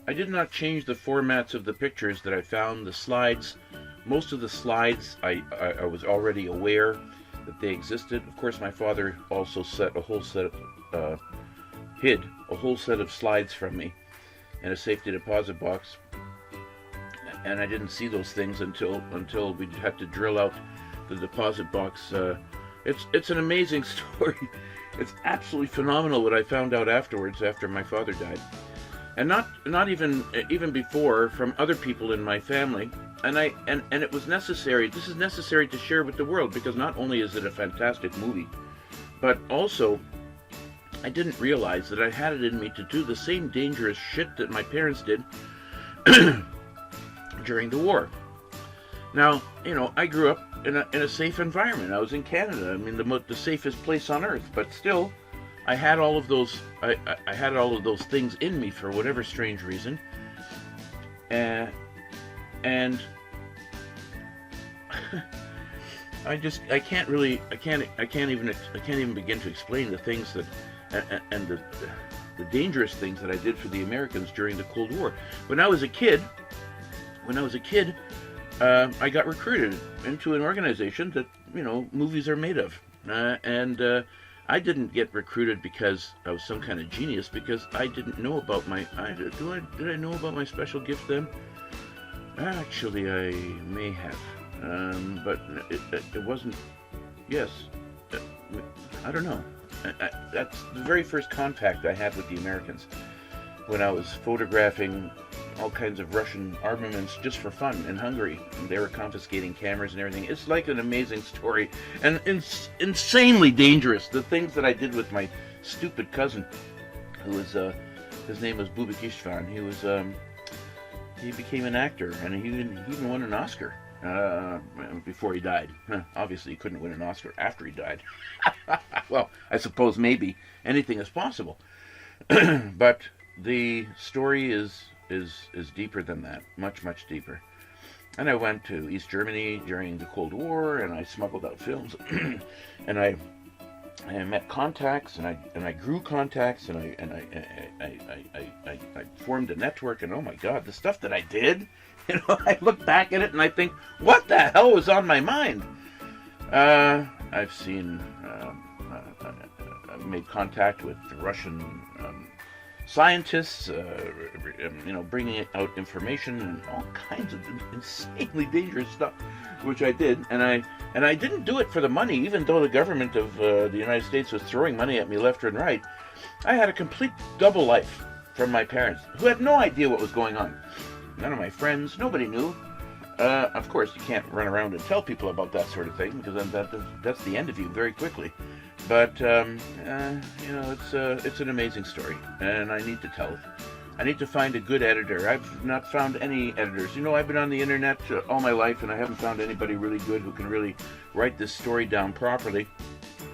I did not change the formats of the pictures that I found. The slides, most of the slides, I was already aware that they existed. Of course, my father also hid a whole set of slides from me in a safety deposit box, and I didn't see those things until we had to drill out the deposit box. It's an amazing story. It's absolutely phenomenal what I found out afterwards, after my father died, and not even before, from other people in my family. And it was necessary. This is necessary to share with the world, because not only is it a fantastic movie, but also I didn't realize that I had it in me to do the same dangerous shit that my parents did during the war. Now, I grew up in a safe environment. I was in Canada. I mean, the safest place on earth. But still, I had all of those. I had all of those things in me for whatever strange reason. And I can't even begin to explain the things that and the dangerous things that I did for the Americans during the Cold War. When I was a kid, I got recruited into an organization that movies are made of, and I didn't get recruited because I was some kind of genius, because I didn't know about my. Did I know about my special gift then? Actually, I may have, but it wasn't. Yes, I don't know. That's the very first contact I had with the Americans, when I was photographing all kinds of Russian armaments just for fun in Hungary. And they were confiscating cameras and everything. It's like an amazing story, and insanely dangerous. The things that I did with my stupid cousin, who was his name was Bubik Istvan. He became an actor, and he even won an Oscar before he died. Obviously, he couldn't win an Oscar after he died. Well, I suppose maybe anything is possible, but the story is deeper than that, much deeper. And I went to East Germany during the Cold War, and I smuggled out films, and I met contacts, and I grew contacts, and I formed a network. And oh my God, the stuff that I did, I look back at it and I think, what the hell was on my mind? I've seen, made contact with the Russian scientists, bringing out information and all kinds of insanely dangerous stuff, which I did, and I didn't do it for the money, even though the government of the United States was throwing money at me left and right. I had a complete double life from my parents, who had no idea what was going on. None of my friends, nobody knew. Of course, you can't run around and tell people about that sort of thing, because then that's the end of you very quickly. But it's an amazing story, and I need to tell it. I need to find a good editor. I've not found any editors. I've been on the internet all my life, and I haven't found anybody really good who can really write this story down properly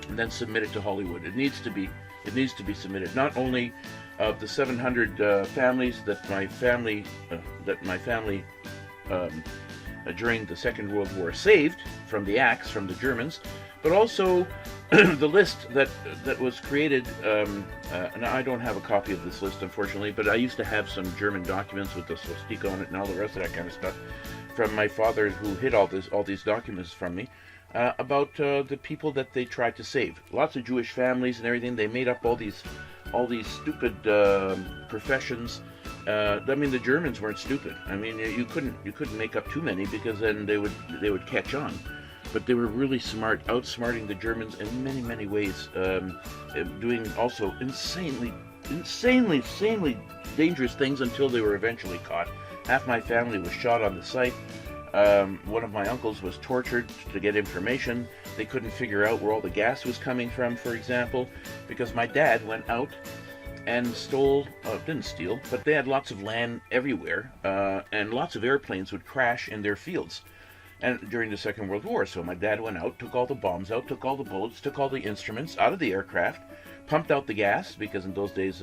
and then submit it to Hollywood. It needs to be submitted. Not only of the 700 families that my family during the Second World War saved from the axe, from the Germans, but also the list that was created. And I don't have a copy of this list, unfortunately, but I used to have some German documents with the swastika on it and all the rest of that kind of stuff from my father, who hid all these documents from me, about the people that they tried to save. Lots of Jewish families and everything. They made up all these stupid professions. The Germans weren't stupid. You couldn't make up too many, because then they would catch on. But they were really smart, outsmarting the Germans in many ways, doing also insanely dangerous things until they were eventually caught. Half my family was shot on the site. One of my uncles was tortured to get information. They couldn't figure out where all the gas was coming from, for example, because my dad went out and didn't steal, but they had lots of land everywhere, and lots of airplanes would crash in their fields. And during the Second World War, so my dad went out, took all the bombs out, took all the bullets, took all the instruments out of the aircraft, pumped out the gas, because in those days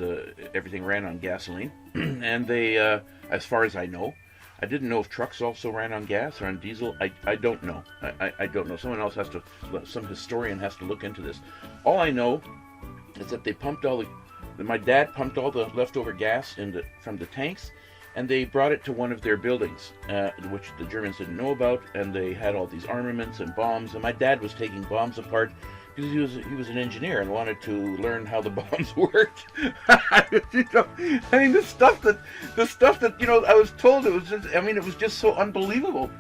everything ran on gasoline. And they, as far as I know, I didn't know if trucks also ran on gas or on diesel. I don't know. I don't know. Some historian has to look into this. All I know is that they pumped my dad pumped all the leftover gas from the tanks and they brought it to one of their buildings, which the Germans didn't know about, and they had all these armaments and bombs, and my dad was taking bombs apart because he was an engineer and wanted to learn how the bombs worked. You know, I mean, the stuff that I was told, it was just, I mean, it was just so unbelievable,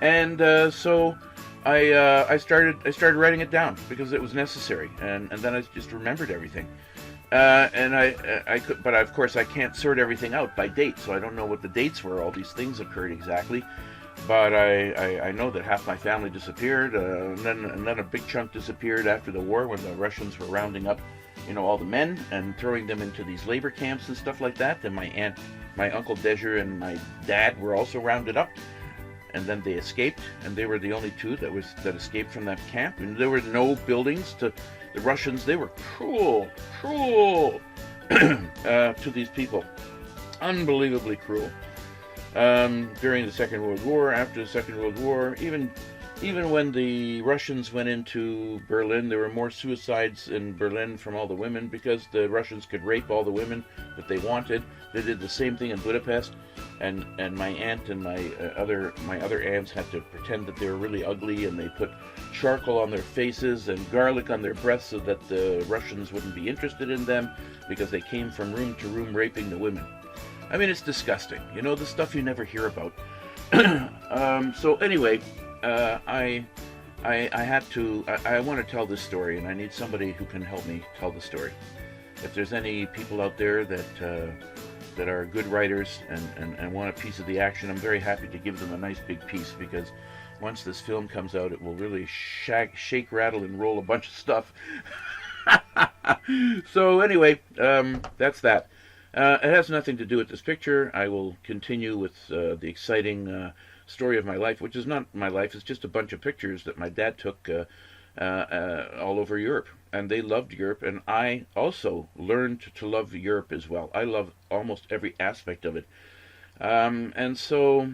and so I started writing it down because it was necessary, and then I just remembered everything. And I could, but of course I can't sort everything out by date, so I don't know what the dates were all these things occurred exactly. But I know that half my family disappeared, and then a big chunk disappeared after the war when the Russians were rounding up, all the men and throwing them into these labor camps and stuff like that. And my uncle Dejer and my dad were also rounded up, and then they escaped, and they were the only two that escaped from that camp. And there were no buildings to the Russians. They were cruel to these people, unbelievably cruel. During the Second World War, after the Second World War, even when the Russians went into Berlin, there were more suicides in Berlin from all the women because the Russians could rape all the women that they wanted. They did the same thing in Budapest, and my aunt and my other aunts had to pretend that they were really ugly, and they put charcoal on their faces and garlic on their breaths so that the Russians wouldn't be interested in them because they came from room to room raping the women. I mean, it's disgusting. The stuff you never hear about. So anyway, I want to tell this story, and I need somebody who can help me tell the story. If there's any people out there that are good writers and want a piece of the action, I'm very happy to give them a nice big piece, because once this film comes out, it will really shake, rattle, and roll a bunch of stuff. So anyway, that's that. It has nothing to do with this picture. I will continue with the exciting story of my life, which is not my life. It's just a bunch of pictures that my dad took all over Europe. And they loved Europe, and I also learned to love Europe as well. I love almost every aspect of it. And so,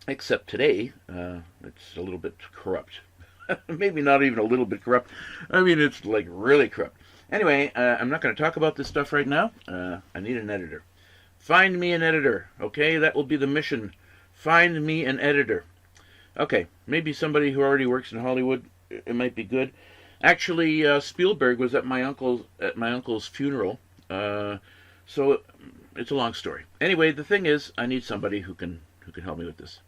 except today, it's a little bit corrupt. Maybe not even a little bit corrupt. I mean, it's like really corrupt. Anyway, I'm not going to talk about this stuff right now. I need an editor. Find me an editor, okay? That will be the mission. Find me an editor. Okay, maybe somebody who already works in Hollywood. It might be good. Actually, Spielberg was at my uncle's funeral. So it's a long story. Anyway, the thing is, I need somebody who can help me with this.